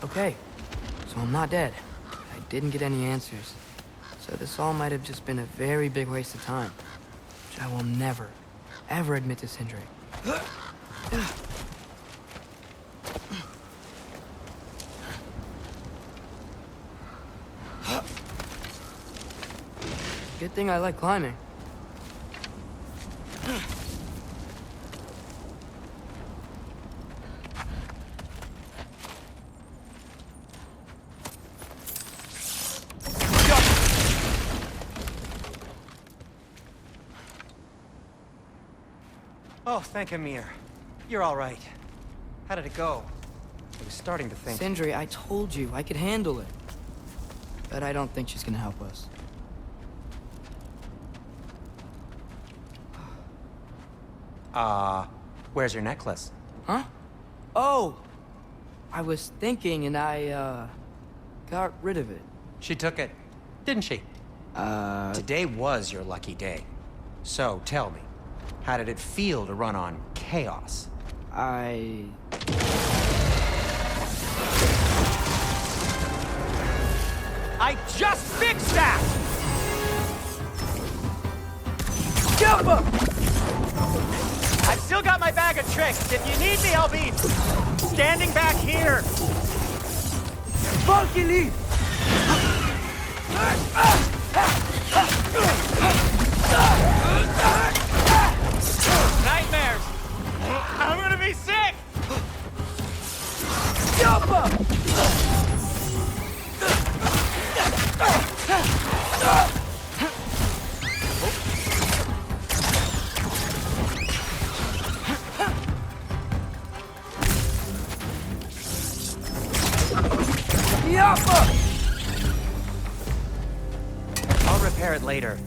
Okay, so I'm not dead. I didn't get any answers. So this all might have just been a very big waste of time. Which I will never, ever admit to Sindri. Good thing I like climbing. Oh, thank Amir. You're all right. How did it go? I was starting to think... Sindri, I told you I could handle it. But I don't think she's gonna help us. Where's your necklace? Huh? Oh! I was thinking and I, got rid of it. She took it, didn't she? Today was your lucky day. So, tell me, how did it feel to run on chaos? I just fixed that! Jumper! I've still got my bag of tricks. If you need me, I'll be standing back here. Funky leaf! Nightmares! I'm gonna be sick! Jumper! I'll repair it later.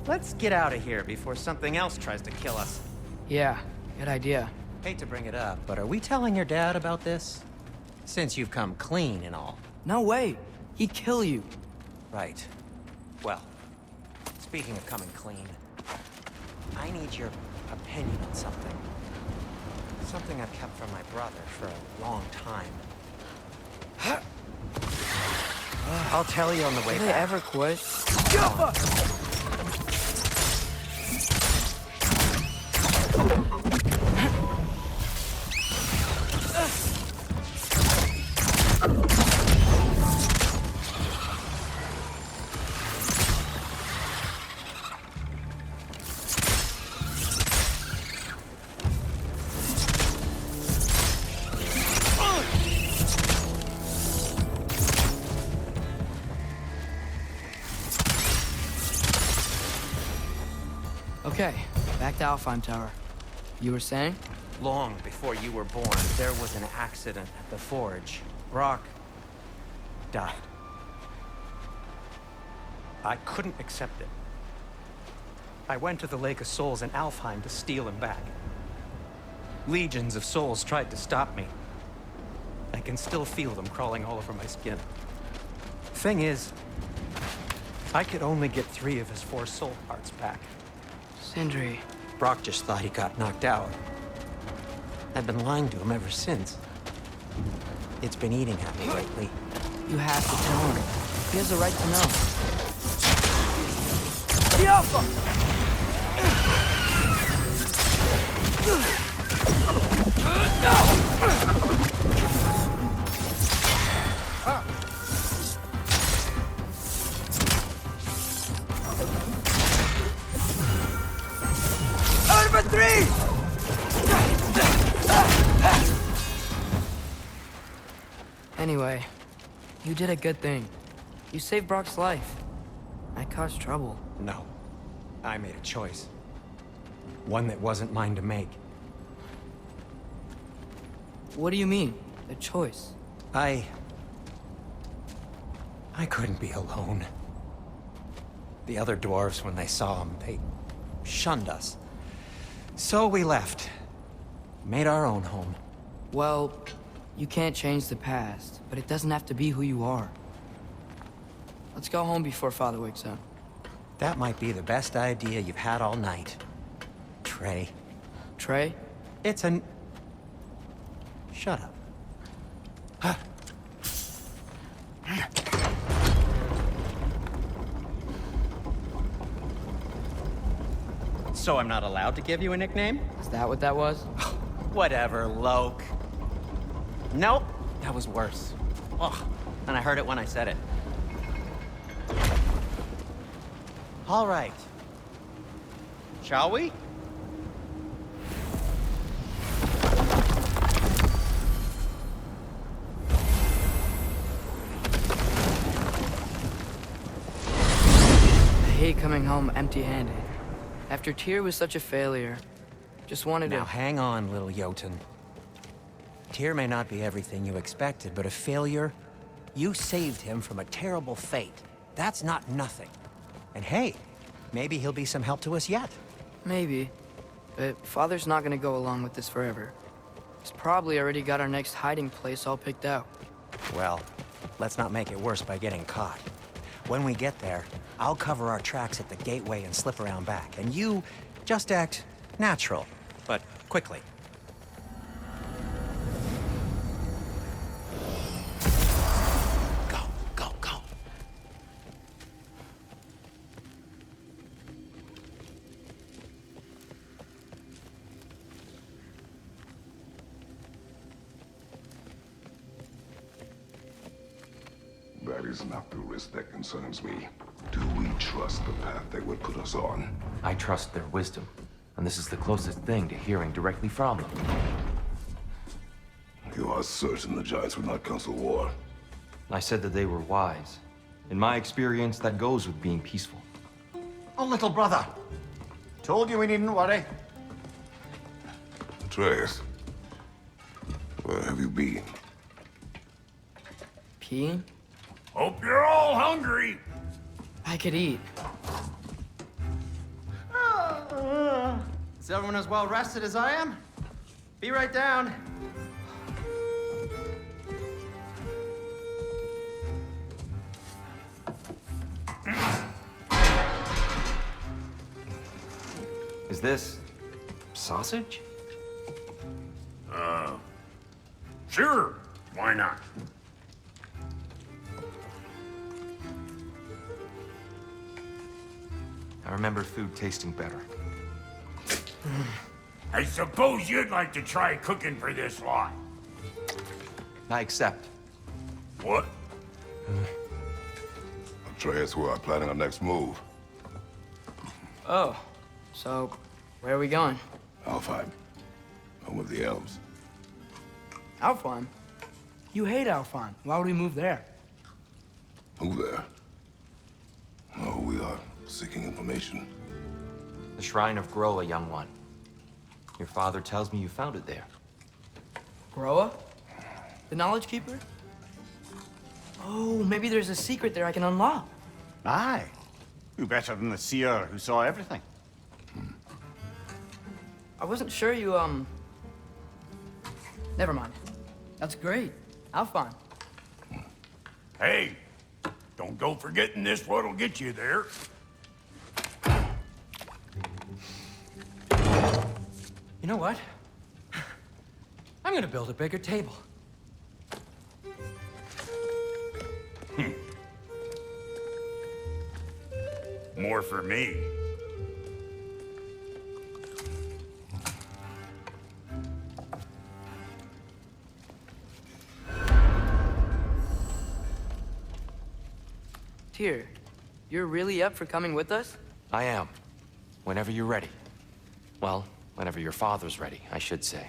Let's get out of here before something else tries to kill us. Yeah, good idea. Hate to bring it up, but are we telling your dad about this? Since you've come clean and all. No way. He'd kill you. Right. Well, speaking of coming clean, I need your opinion on something. Something I've kept from my brother for a long time. I'll tell you on the way Will they back. ever quit? Okay, back to Alfheim Tower. You were saying? Long before you were born, there was an accident at the forge. Brock died. I couldn't accept it. I went to the Lake of Souls in Alfheim to steal him back. Legions of souls tried to stop me. I can still feel them crawling all over my skin. Thing is, I could only get 3 of his 4 soul parts back. Sindri. Brock just thought he got knocked out. I've been lying to him ever since. It's been eating at me lately. You have to tell him. He has a right to know. The Alpha! Over 3! Anyway, you did a good thing. You saved Brock's life. I caused trouble. No. I made a choice. One that wasn't mine to make. What do you mean? A choice? I couldn't be alone. The other dwarves, when they saw him, they shunned us. So we left. Made our own home. Well, you can't change the past, but it doesn't have to be who you are. Let's go home before Father wakes up. That might be the best idea you've had all night. Trey. Trey? It's an... Shut up. Huh. So I'm not allowed to give you a nickname? Is that what that was? Whatever, Loke. Nope, that was worse. Ugh, and I heard it when I said it. All right. Shall we? I hate coming home empty-handed. After Tyr was such a failure, just wanted to... Now hang on, little Jotun. Tyr may not be everything you expected, but a failure? You saved him from a terrible fate. That's not nothing. And hey, maybe he'll be some help to us yet. Maybe. But Father's not gonna go along with this forever. He's probably already got our next hiding place all picked out. Well, let's not make it worse by getting caught. When we get there, I'll cover our tracks at the gateway and slip around back. And you just act natural, but quickly. Go, go, go. That is not the risk that concerns me. Do we trust the path they would put us on? I trust their wisdom, and this is the closest thing to hearing directly from them. You are certain the Giants would not counsel war? I said that they were wise. In my experience, that goes with being peaceful. Oh, little brother. Told you we needn't worry. Atreus, where have you been? Peeing? Hope you're all hungry. I could eat. Is everyone as well rested as I am? Be right down. Is this sausage? Sure. Why not? I remember food tasting better. I suppose you'd like to try cooking for this lot. I accept. What? Atreus, we are planning our next move. Oh, so where are we going? Alfheim, home of the elves. Alfheim? You hate Alfheim. Why would we move there? Who there? Oh, we are seeking information. The Shrine of Groa, young one. Your father tells me you found it there. Groa? The Knowledge Keeper? Oh, maybe there's a secret there I can unlock. Aye. Who better than the seer who saw everything? I wasn't sure you, Never mind. That's great. Alfheim. Hey, don't go forgetting this what'll get you there. You know what? I'm gonna build a bigger table. More for me. Tyr, you're really up for coming with us? I am. Whenever you're ready. Well, whenever your father's ready, I should say.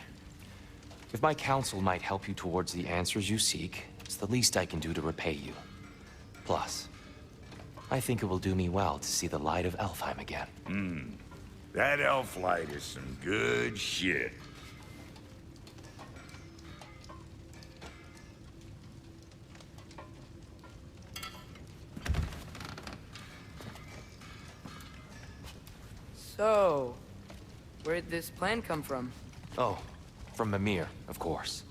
If my counsel might help you towards the answers you seek, it's the least I can do to repay you. Plus, I think it will do me well to see the light of Alfheim again. That elf light is some good shit. So, where'd this plan come from? Oh, from Mimir, of course.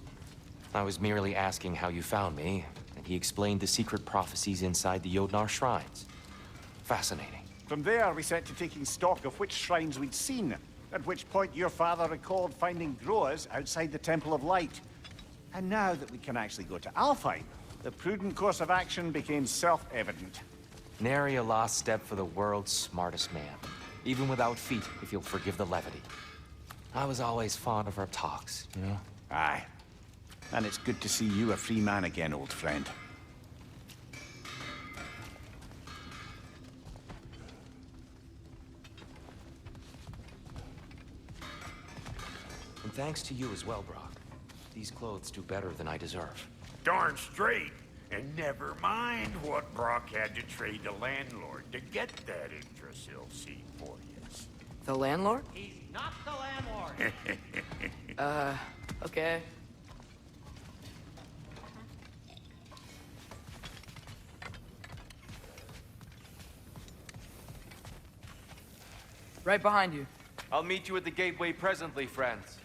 I was merely asking how you found me, and he explained the secret prophecies inside the Jotnar shrines. Fascinating. From there, we set to taking stock of which shrines we'd seen, at which point your father recalled finding Groas outside the Temple of Light. And now that we can actually go to Alfheim, the prudent course of action became self-evident. Nary a lost step for the world's smartest man. Even without feet, if you'll forgive the levity. I was always fond of our talks, you know? Aye. And it's good to see you a free man again, old friend. And thanks to you as well, Brock. These clothes do better than I deserve. Darn straight. And never mind what Brock had to trade the landlord to get that Yggdrasil seed for you. The landlord? He's not the landlord. Okay. Right behind you. I'll meet you at the gateway presently, friends.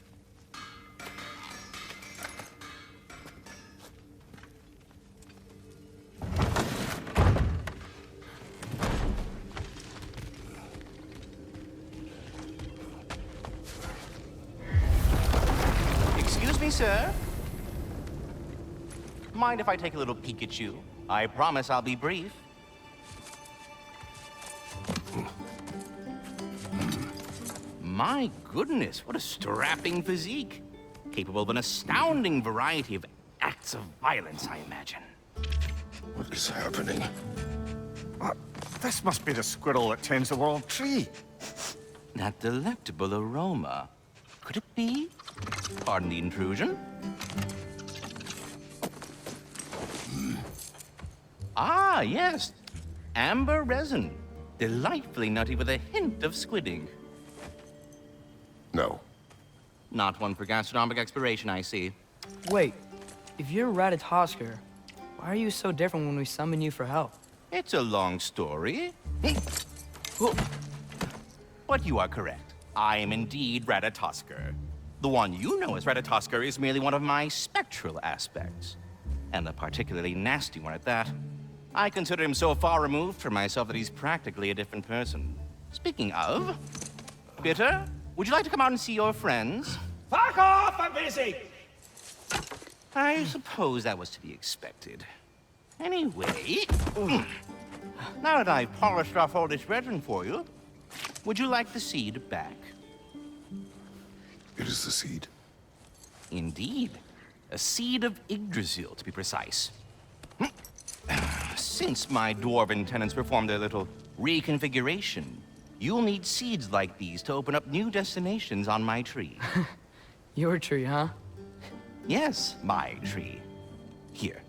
Excuse me, sir. Mind if I take a little peek at you? I promise I'll be brief. My goodness, what a strapping physique. Capable of an astounding variety of acts of violence, I imagine. What is happening? This must be the squirrel that tends the world tree. That delectable aroma. Could it be? Pardon the intrusion. Ah, yes. Amber resin. Delightfully nutty with a hint of squidding. No. Not one for gastronomic exploration, I see. Wait, if you're Ratatoskr, why are you so different when we summon you for help? It's a long story. But you are correct. I am indeed Ratatoskr. The one you know as Ratatoskr is merely one of my spectral aspects. And a particularly nasty one at that. I consider him so far removed from myself that he's practically a different person. Speaking of... Bitter, would you like to come out and see your friends? Fuck off! I'm busy! I suppose that was to be expected. Anyway... Now that I've polished off all this resin for you, would you like the seed back? It is the seed. Indeed. A seed of Yggdrasil, to be precise. Since my dwarven tenants performed their little reconfiguration, you'll need seeds like these to open up new destinations on my tree. Your tree, huh? Yes, my tree. Here,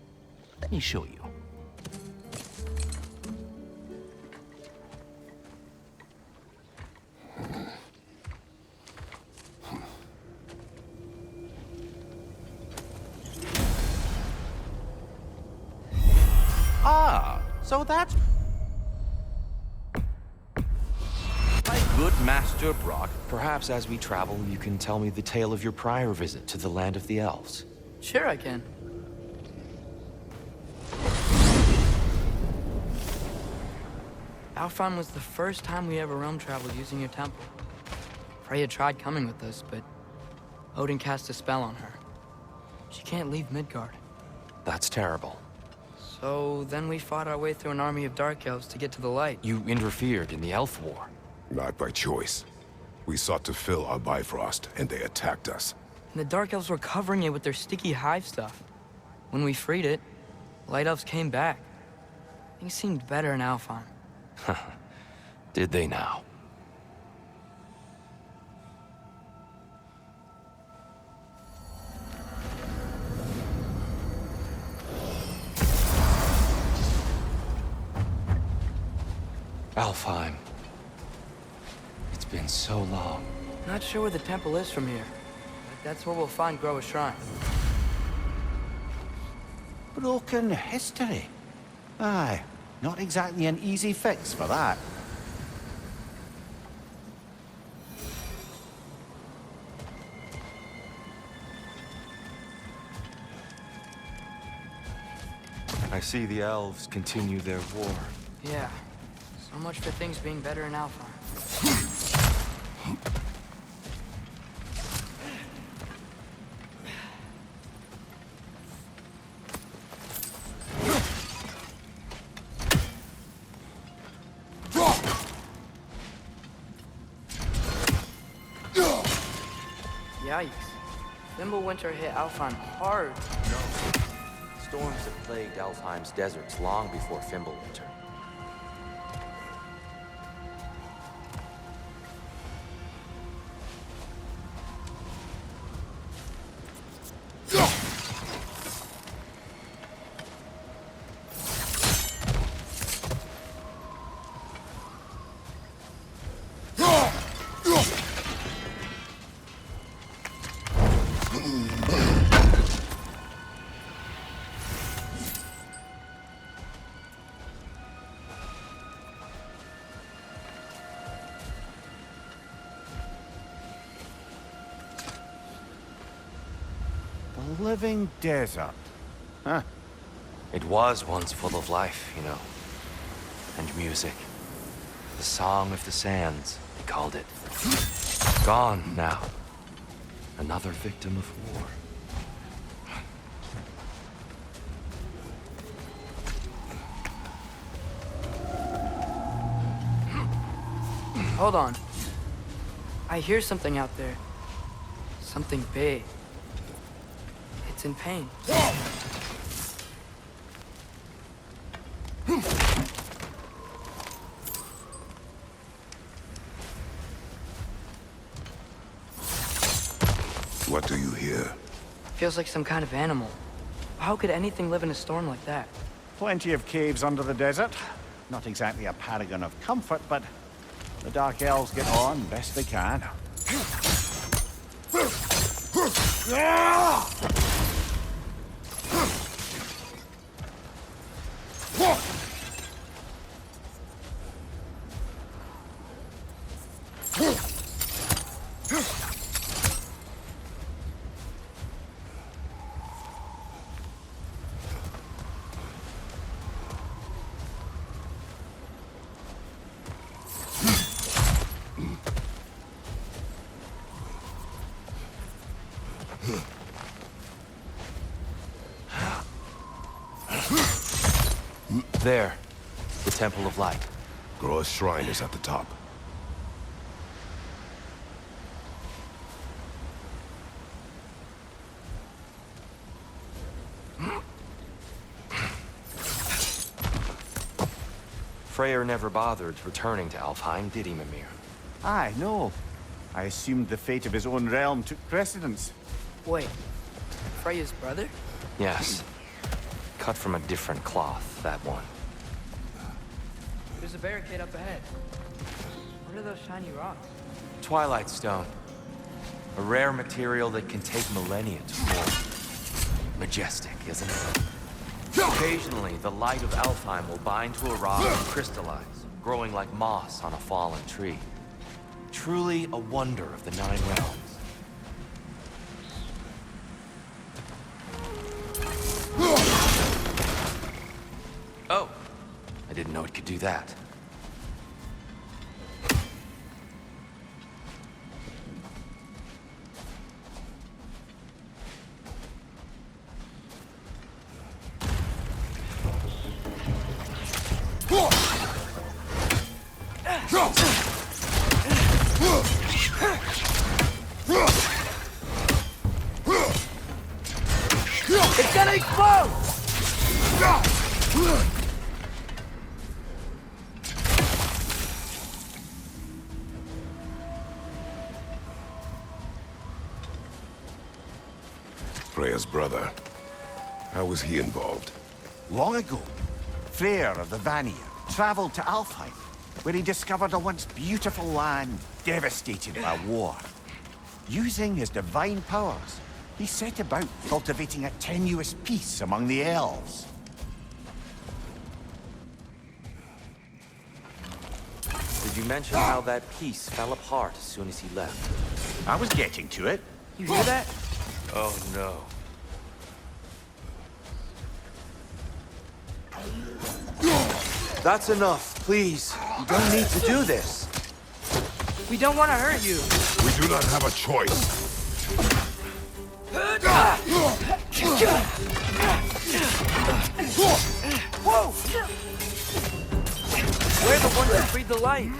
let me show you. Ah, so that's... My good Master Brock. Perhaps as we travel, you can tell me the tale of your prior visit to the land of the elves. Sure I can. Alfheim was the first time we ever realm traveled using your temple. Freya tried coming with us, but Odin cast a spell on her. She can't leave Midgard. That's terrible. So then we fought our way through an army of dark elves to get to the light. You interfered in the elf war. Not by choice. We sought to fill our Bifrost, and they attacked us. And the dark elves were covering it with their sticky hive stuff. When we freed it, light elves came back. Things seemed better in Alfheim. Did they now? Alfheim. It's been so long. Not sure where the temple is from here, but that's where we'll find Groa's shrine. Broken history. Aye, not exactly an easy fix for that. see the elves continue their war. Yeah. So much for things being better in Alfheim. Yikes. Winter hit Alfheim hard. No. Storms have plagued Alfheim's deserts long before Winter. The living desert. Huh. It was once full of life, you know. And music. The Song of the Sands, they called it. Gone now. Another victim of war. Hold on. I hear something out there. Something big. It's in pain. What do you hear? Feels like some kind of animal. How could anything live in a storm like that? Plenty of caves under the desert. Not exactly a paragon of comfort, but the Dark Elves get on best they can. There. The Temple of Light. Groa's shrine is at the top. Freyr never bothered returning to Alfheim, did he, Mimir? Aye, no. I assumed the fate of his own realm took precedence. Wait. Freya's brother? Yes. Cut from a different cloth, that one. There's a barricade up ahead. What are those shiny rocks? Twilight Stone. A rare material that can take millennia to form. Majestic, isn't it? Occasionally, the light of Alfheim will bind to a rock and crystallize, growing like moss on a fallen tree. Truly a wonder of the Nine Realms. Oh, I didn't know it could do that. It's gonna explode! Freya's brother. How was he involved? Long ago, Freyr of the Vanir traveled to Alfheim, where he discovered a once beautiful land devastated by war. Using his divine powers, he set about cultivating a tenuous peace among the elves. Did you mention how that piece fell apart as soon as he left? I was getting to it. You hear that? Oh no. That's enough, please. You don't need to do this. We don't want to hurt you. We do not have a choice. Whoa! We're the ones that breathe the light.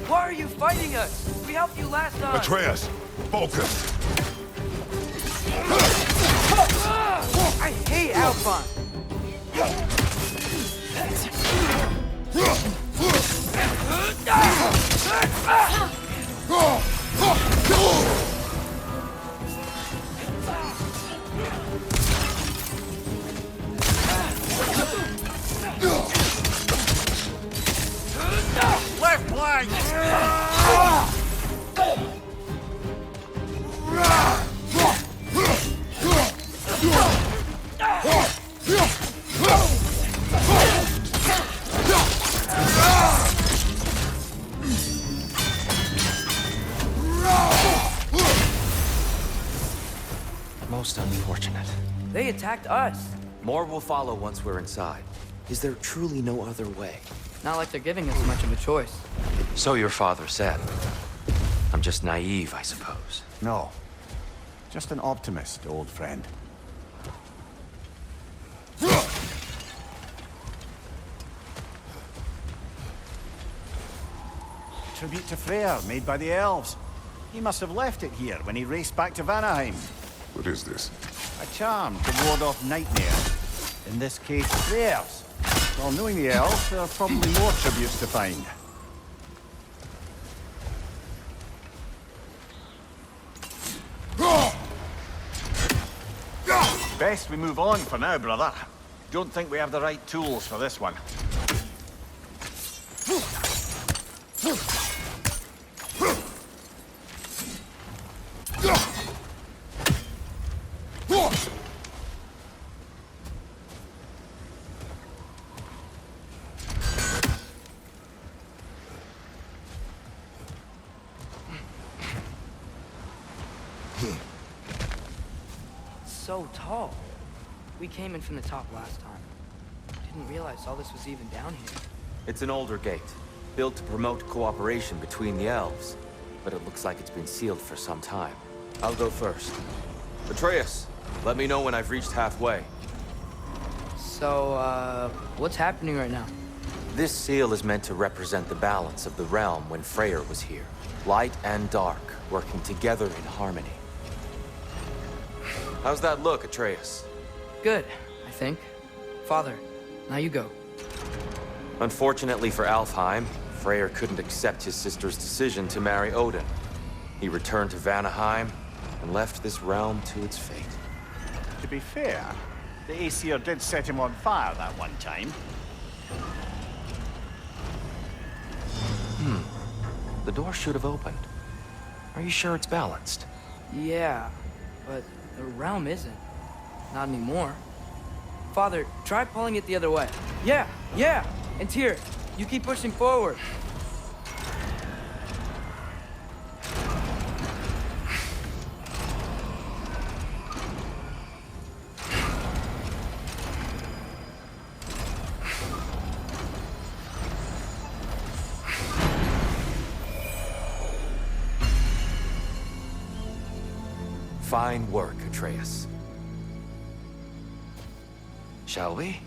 Why are you fighting us? We helped you last time. Atreus, focus. I hate Alfheim. Left leg! Most unfortunate. They attacked us. More will follow once we're inside. Is there truly no other way? Not like they're giving us much of a choice. So your father said. I'm just naive, I suppose. No. Just an optimist, old friend. Tribute to Freyr, made by the elves. He must have left it here when he raced back to Vanaheim. What is this? A charm to ward off nightmares. In this case, Freyr's. Well, knowing the elves, there are probably more tributes to find. Best we move on for now, brother. Don't think we have the right tools for this one. So tall. We came in from the top last time. Didn't realize all this was even down here. It's an older gate, built to promote cooperation between the elves. But it looks like it's been sealed for some time. I'll go first. Atreus, let me know when I've reached halfway. So, what's happening right now? This seal is meant to represent the balance of the realm when Freyr was here. Light and dark, working together in harmony. How's that look, Atreus? Good, I think. Father, now you go. Unfortunately for Alfheim, Freyr couldn't accept his sister's decision to marry Odin. He returned to Vanaheim and left this realm to its fate. To be fair, the Aesir did set him on fire that one time. The door should have opened. Are you sure it's balanced? Yeah, but the realm isn't. Not anymore. Father, try pulling it the other way. Yeah! And Tyr, you keep pushing forward. Fine work, Atreus. Shall we?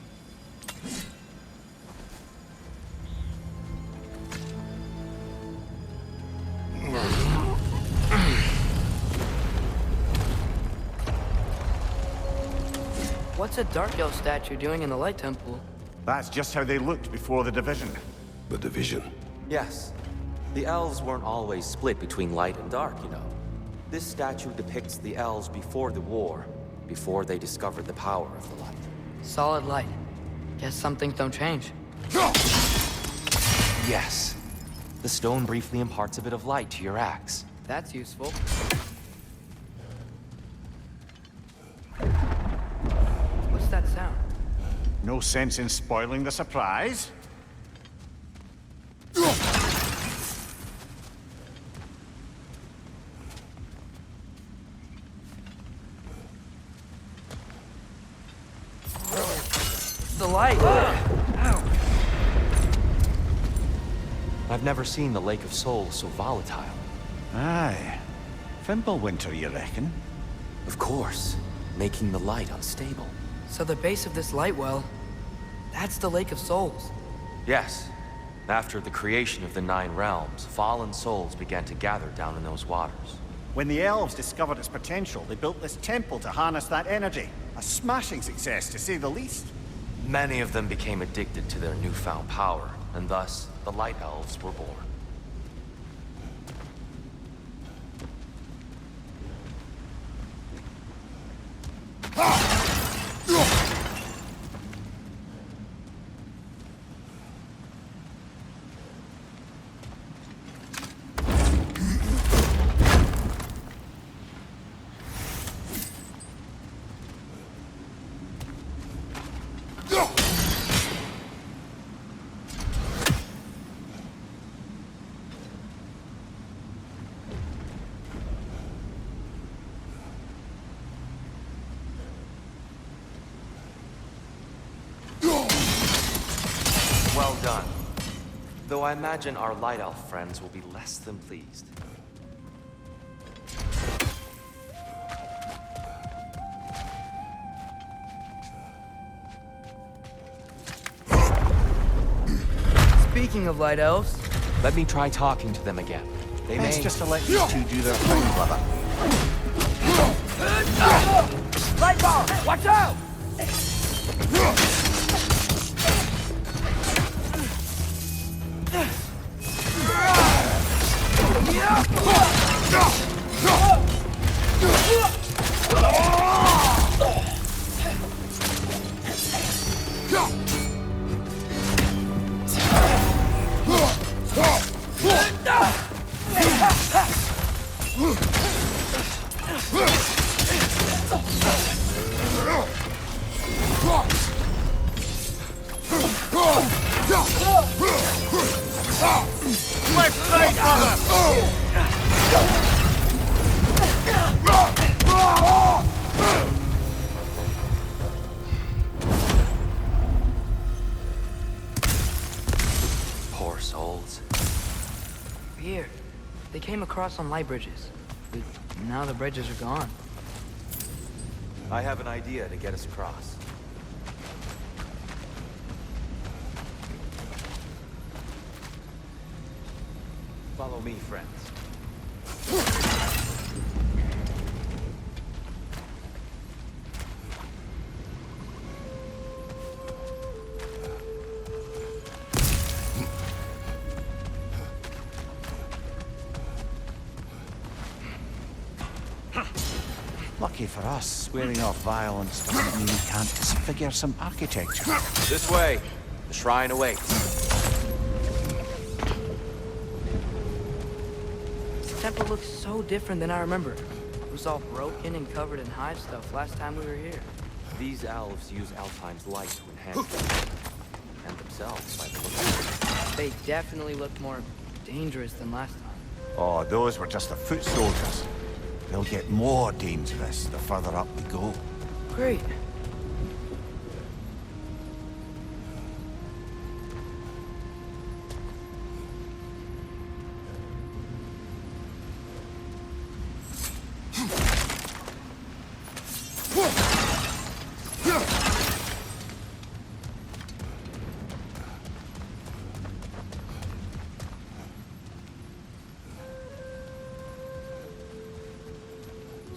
What's a Dark Elf statue doing in the Light Temple? That's just how they looked before the division. The division. Yes. The elves weren't always split between light and dark, you know. This statue depicts the elves before the war, before they discovered the power of the light. Solid light. Guess some things don't change. Yes. The stone briefly imparts a bit of light to your axe. That's useful. What's that sound? No sense in spoiling the surprise. The light! Ow! I've never seen the Lake of Souls so volatile. Aye. Fimbulwinter, you reckon? Of course, making the light unstable. So the base of this light well, that's the Lake of Souls. Yes. After the creation of the 9 realms, fallen souls began to gather down in those waters. When the elves discovered its potential, they built this temple to harness that energy. A smashing success, to say the least. Many of them became addicted to their newfound power, and thus, the Light Elves were born. Well done. Though I imagine our Light Elf friends will be less than pleased. Speaking of light elves, Let me try talking to them again. They Best may... just to let these two do their thing, brother. light bar! Watch out! Left side, brother! Poor souls. Weird. They came across on light bridges. But now the bridges are gone. I have an idea to get us across. Follow me, friends. Lucky for us, swearing off violence doesn't mean we can't disfigure some architecture. This way. The shrine awaits. This temple looks so different than I remember. It was all broken and covered in hive stuff last time we were here. These elves use Alfheim's light to enhance them. And themselves, by the look of it. They definitely looked more dangerous than last time. Oh, those were just the foot soldiers. They'll get more dangerous the further up we go. Great.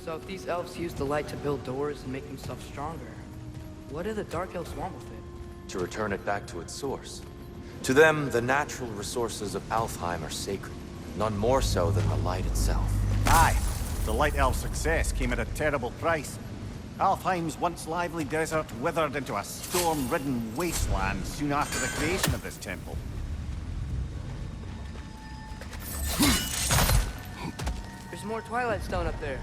So if these elves use the light to build doors and make themselves stronger, what do the Dark Elves want with it? To return it back to its source. To them, the natural resources of Alfheim are sacred, none more so than the light itself. Aye, the Light Elf's success came at a terrible price. Alfheim's once lively desert withered into a storm-ridden wasteland soon after the creation of this temple. There's more Twilight Stone up there.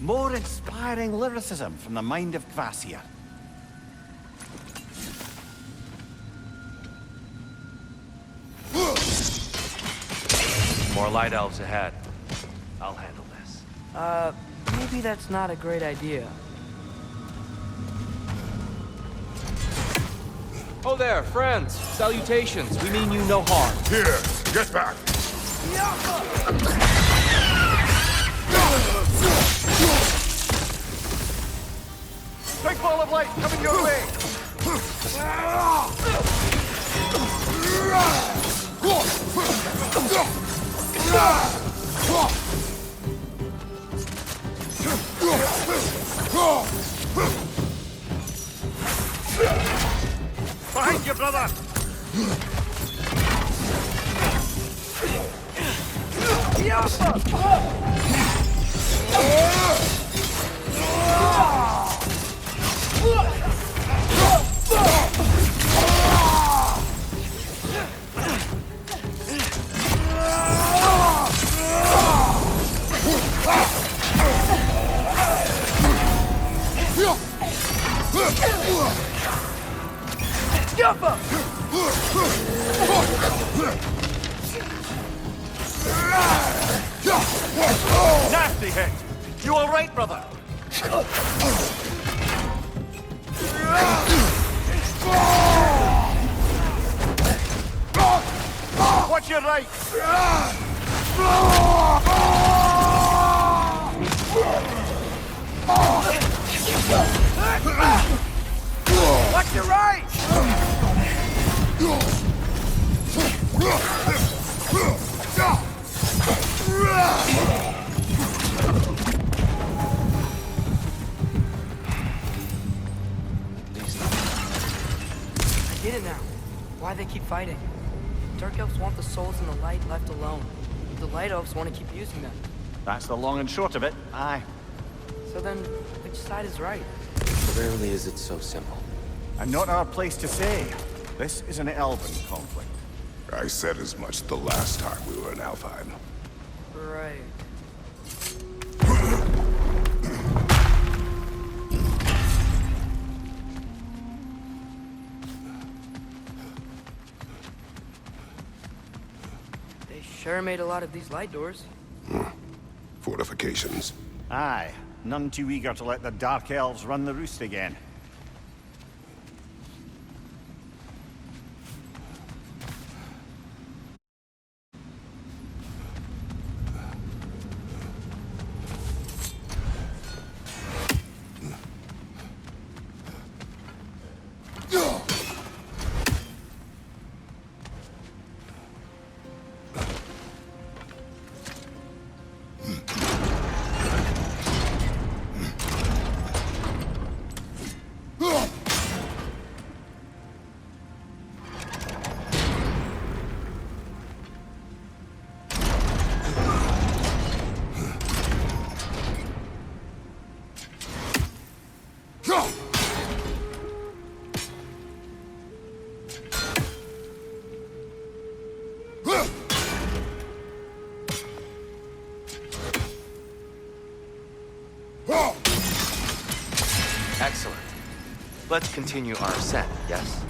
More inspiring lyricism from the mind of Kvasir. More light elves ahead. I'll handle this. Maybe that's not a great idea. Oh there, friends. Salutations. We mean you no harm. Here, get back! Big ball of light coming your way! Behind you, brother! Nasty hit! You all right, brother? Watch your right! Watch your right! I get it now. Why they keep fighting. Dark elves want the souls in the light left alone. The light elves want to keep using them. That's the long and short of it, aye. So then, which side is right? Rarely is it so simple. And not our place to say. This is an elven conflict. I said as much the last time we were in Alfheim. Right. They sure made a lot of these light doors. Fortifications. Aye, none too eager to let the Dark Elves run the roost again. Excellent. Let's continue our ascent, yes?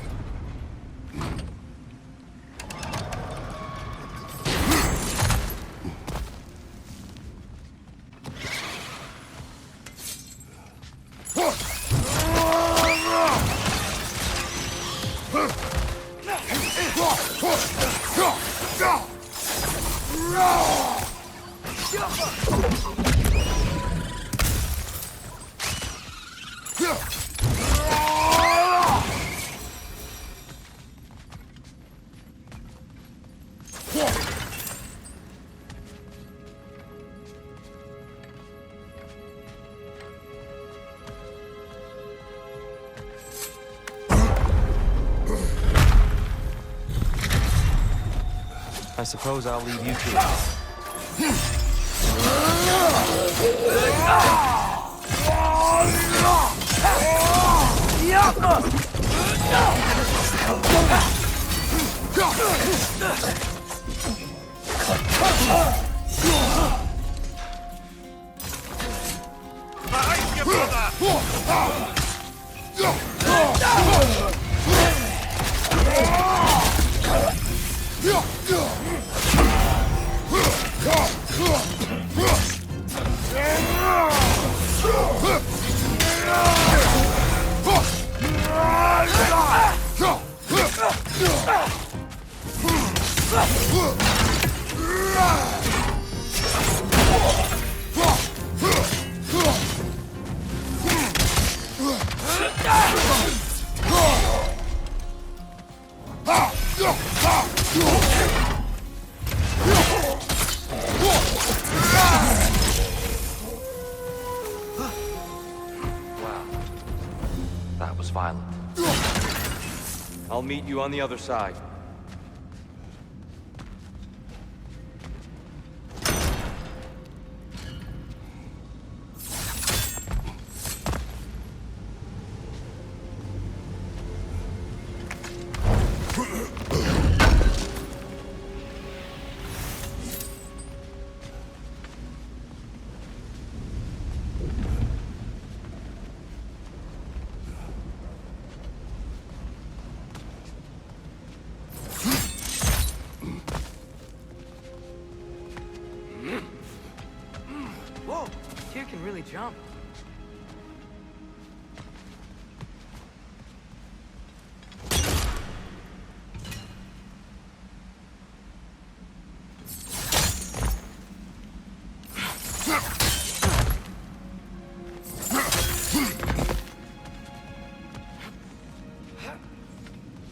I suppose I'll leave you to it. Behind you, brother! Wow. That was violent. I'll meet you on the other side. Whoa, Tyr can really jump.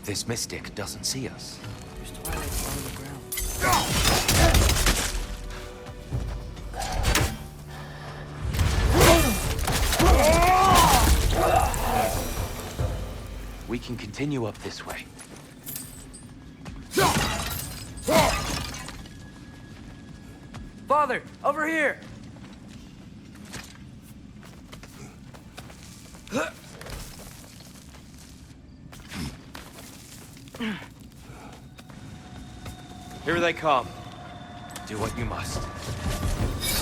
This mystic doesn't see us. There's twilight on the ground. We can continue up this way. Father, over here! Here they come. Do what you must.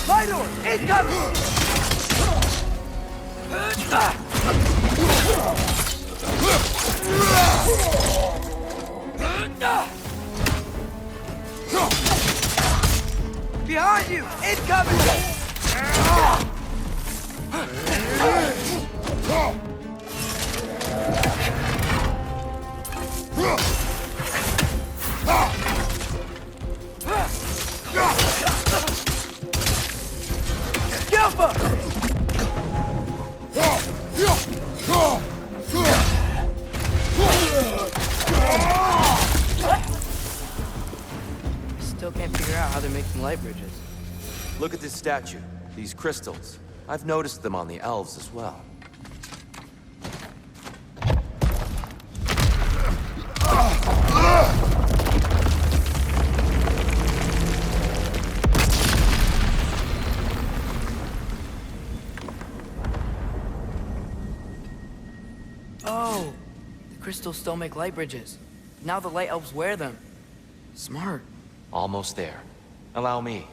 My door! Incoming! Behind you! Incoming! Still can't figure out how they're making light bridges. Look at this statue. These crystals. I've noticed them on the elves as well. Oh, the crystals still make light bridges. Now the light elves wear them. Smart. Almost there. Allow me.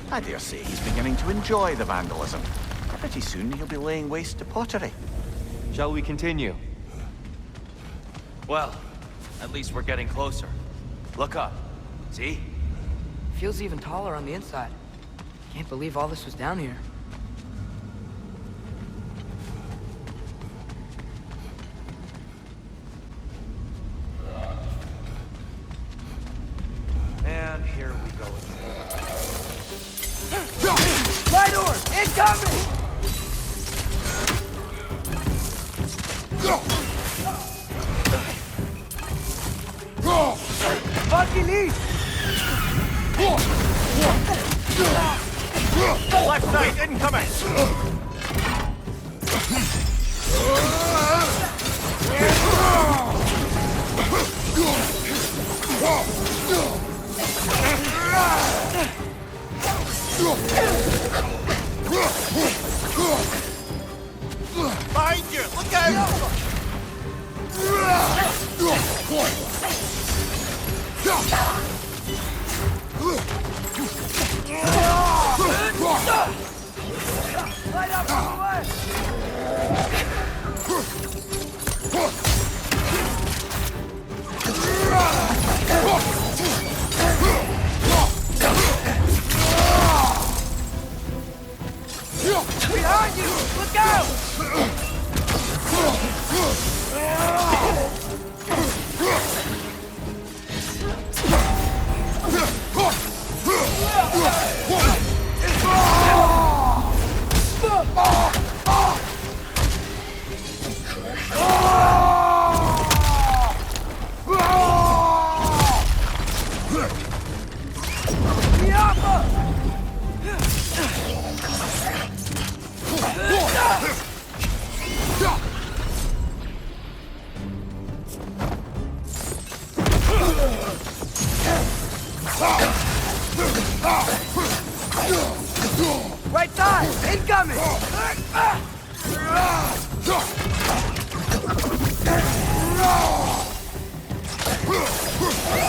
I dare say he's beginning to enjoy the vandalism. Pretty soon he'll be laying waste to pottery. Shall we continue? Well, at least we're getting closer. Look up. See? Feels even taller on the inside. Can't believe all this was down here. And here we go again. My door! Incoming! Fucking leave! Left side, incoming! Behind you! Look out! Light up on the way! Behind you! Look out! Right side! Incoming!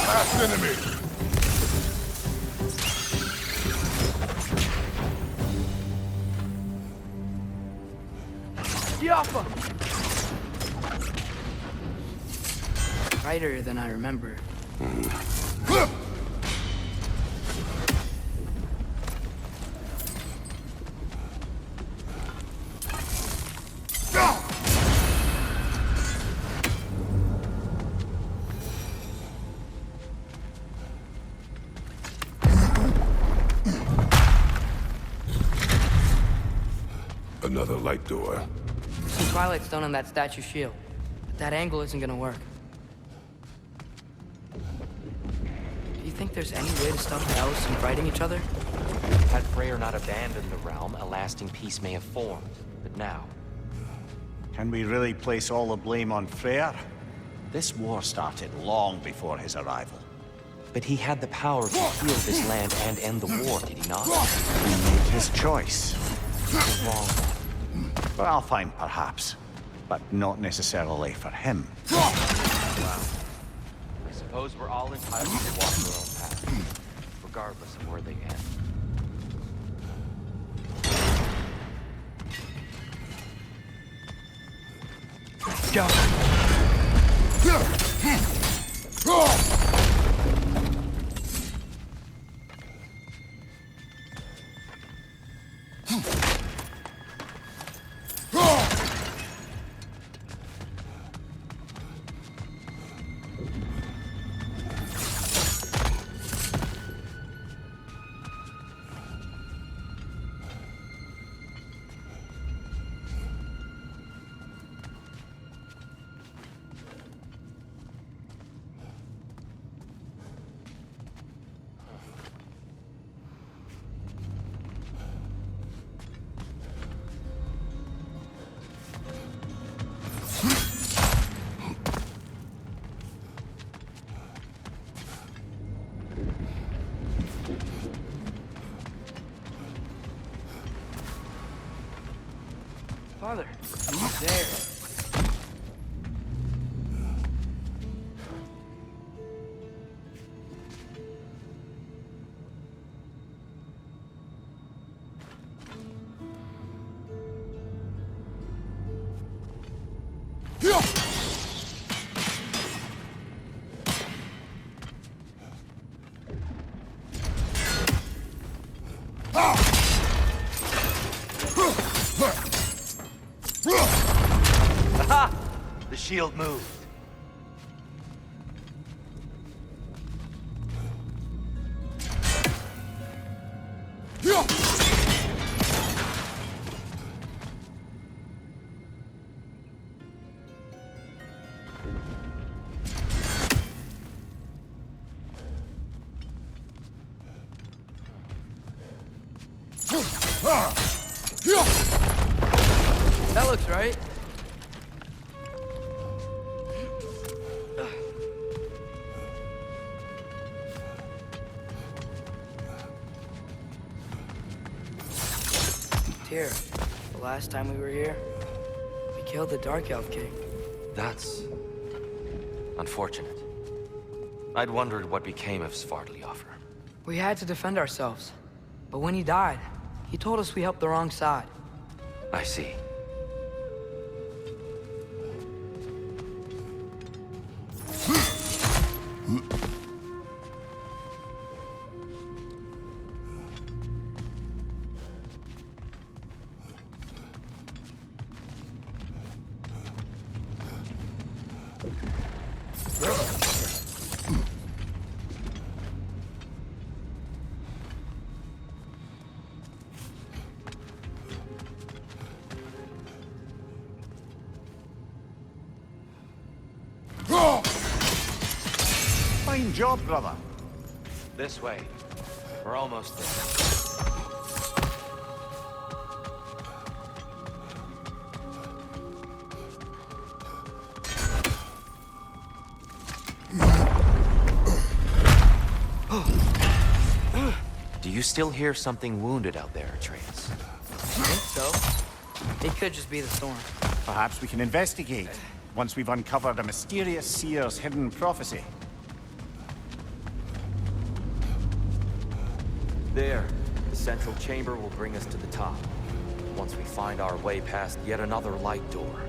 Last enemy! Yappa! Brighter than I remember. Another light door. Some Twilight Stone on that statue shield. But that angle isn't gonna work. Do you think there's any way to stop the elves from fighting each other? Had Freyr not abandoned the realm, a lasting peace may have formed. But now, Can we really place all the blame on Freyr? This war started long before his arrival. but he had the power to heal this land and end the war, did he not? He made his choice. Wrong. For Alfheim, perhaps. But not necessarily for him. Wow. I suppose we're all entitled to walk our own path, regardless of where they end. Go. Father, he's there. The shield moved. That looks right. here. The last time we were here, we killed the Dark Elf King. That's unfortunate. I'd wondered what became of Svartalfheim. We had to defend ourselves. But when he died, he told us we helped the wrong side. I see. Fine job, brother. This way. We're almost there. Do you still hear something wounded out there, Atreus? I think so. It could just be the storm. Perhaps we can investigate, once we've uncovered a mysterious seer's hidden prophecy. There. The central chamber will bring us to the top. Once we find our way past yet another light door.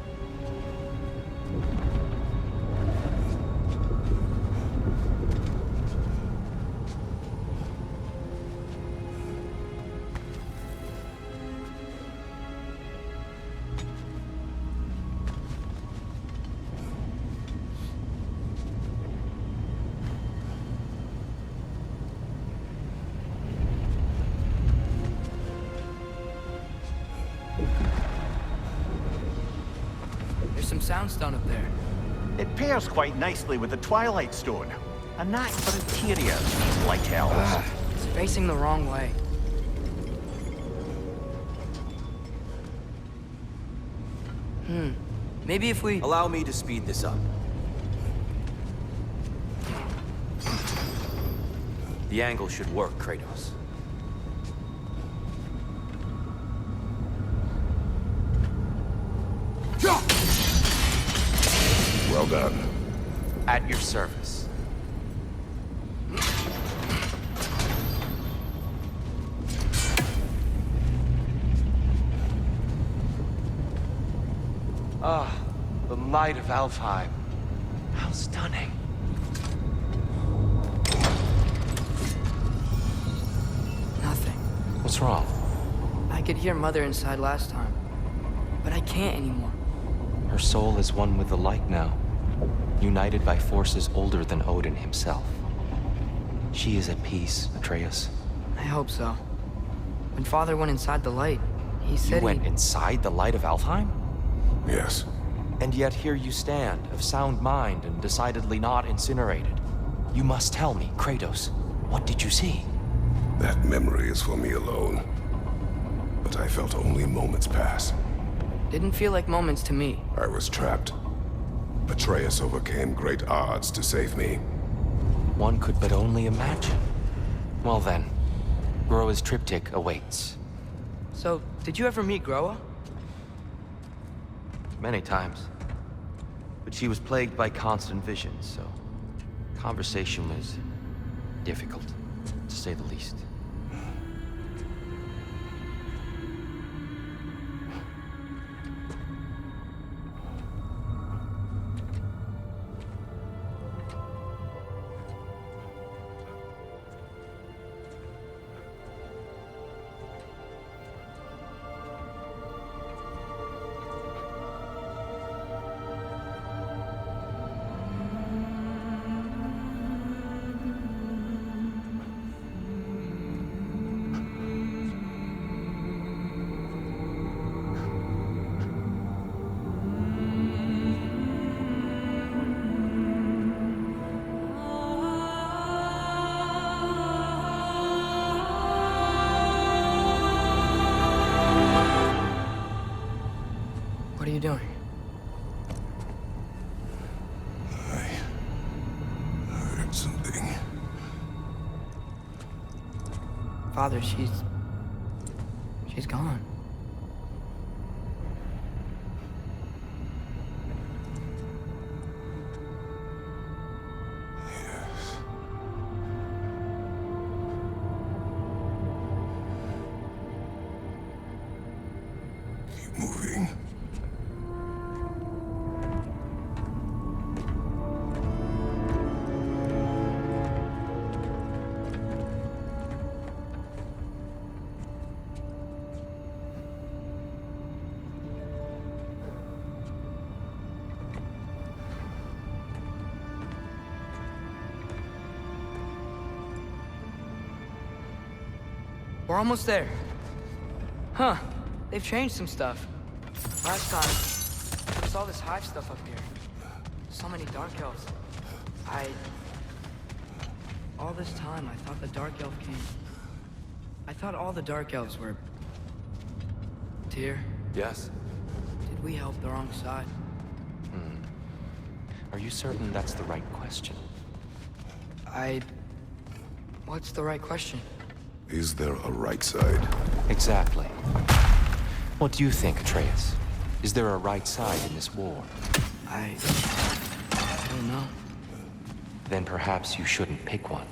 There's some soundstone up there. It pairs quite nicely with the Twilight Stone. A knack for interiors, like elves. It's facing the wrong way. Maybe if we... Allow me to speed this up. The angle should work, Kratos. Well done. At your service. Ah, the light of Alfheim. How stunning. Nothing. What's wrong? I could hear Mother inside last time, but I can't anymore. Her soul is one with the light now, united by forces older than Odin himself. She is at peace, Atreus. I hope so. When Father went inside the light, he said You went he... inside the light of Alfheim? Yes. And yet here you stand, of sound mind and decidedly not incinerated. You must tell me, Kratos, what did you see? That memory is for me alone. But I felt only moments pass. Didn't feel like moments to me. I was trapped. Atreus overcame great odds to save me. One could but only imagine. Well then, Groa's triptych awaits. So, did you ever meet Groa? Many times. But she was plagued by constant visions, so conversation was difficult, to say the least. What are you doing? I heard something. Father, she's gone. We're almost there. Huh. They've changed some stuff. Last time, there's all this hive stuff up here. So many Dark Elves. All this time, I thought the Dark Elf King... I thought all the Dark Elves were... Tyr, Yes? did we help the wrong side? Are you certain that's the right question? What's the right question? Is there a right side? Exactly. What do you think, Atreus? Is there a right side in this war? I don't know. Then perhaps you shouldn't pick one.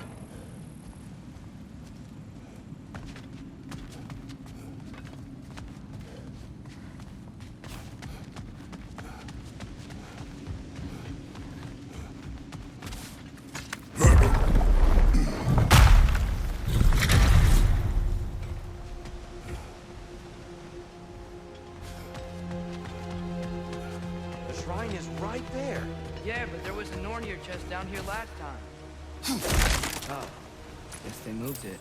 The shrine is right there. Yeah, but there was a Nornir chest down here last time. Oh, guess they moved it.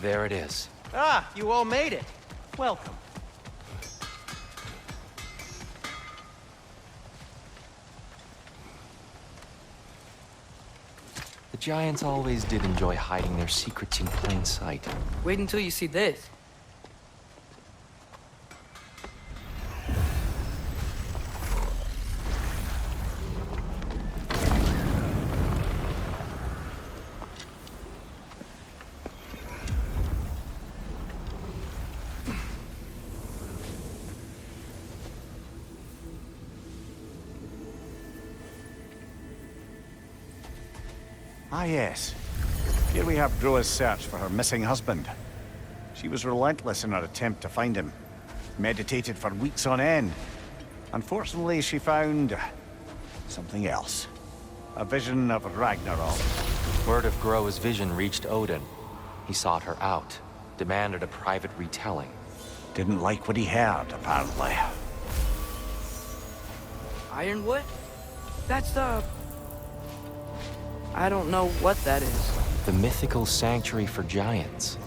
There it is. Ah, you all made it. Welcome. The Giants always did enjoy hiding their secrets in plain sight. Wait until you see this. Ah, yes. Here we have Groa's search for her missing husband. She was relentless in her attempt to find him. Meditated for weeks on end. Unfortunately, she found... something else. A vision of Ragnarok. Word of Groa's vision reached Odin. He sought her out, demanded a private retelling. Didn't like what he heard, apparently. Ironwood? That's the... I don't know what that is. The mythical sanctuary for giants.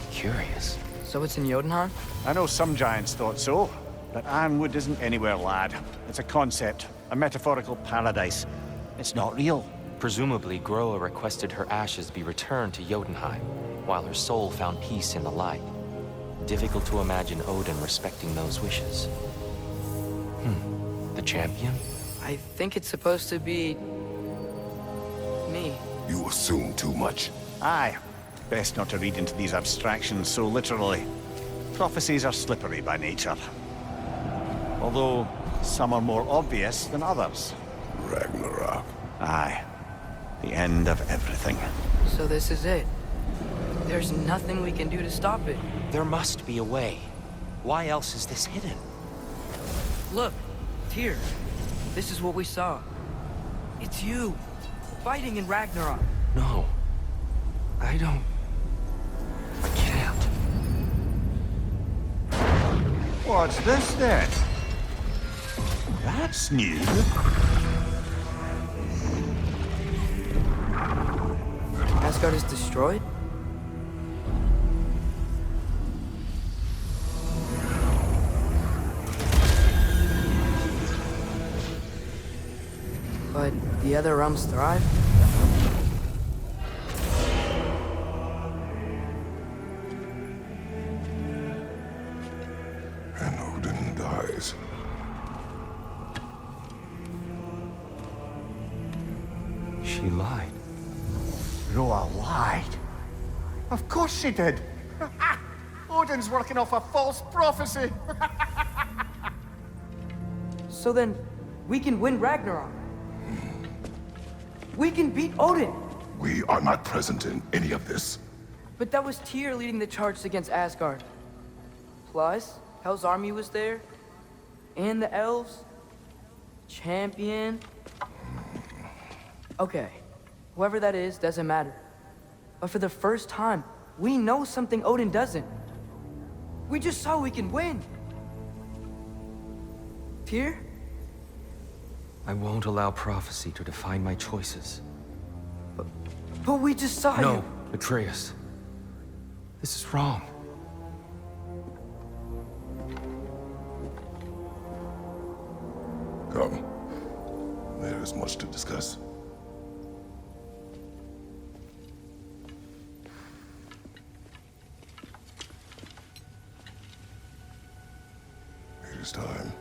Curious. So it's in Jotunheim? I know some giants thought so, but Ironwood isn't anywhere, lad. It's a concept, a metaphorical paradise. It's not real. Presumably, Groa requested her ashes be returned to Jotunheim, while her soul found peace in the light. Difficult to imagine Odin respecting those wishes. The champion? I think it's supposed to be... me. You assume too much. Aye. Best not to read into these abstractions so literally. Prophecies are slippery by nature. Although, some are more obvious than others. Ragnarok. Aye. The end of everything. So this is it. There's nothing we can do to stop it. There must be a way. Why else is this hidden? Look, Tyr. This is what we saw. It's you, fighting in Ragnarok. No. I don't... I can't. What's this then? That's new. Asgard is destroyed? But the other realms thrive? And Odin dies. She lied. Groa lied. Of course she did. Odin's working off a false prophecy. So then, we can win Ragnarok. We can beat Odin. We are not present in any of this. But that was Tyr leading the charge against Asgard. Plus, Hell's army was there. And the elves. Champion. Okay. Whoever that is doesn't matter. But for the first time, We know something Odin doesn't. We just saw we can win. Tyr? I won't allow prophecy to define my choices. But we just saw you. No, Atreus. This is wrong. Come. There is much to discuss. It is time.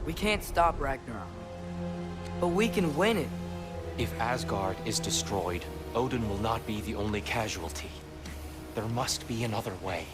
We can't stop Ragnarok. But we can win it. If Asgard is destroyed, Odin will not be the only casualty. There must be another way.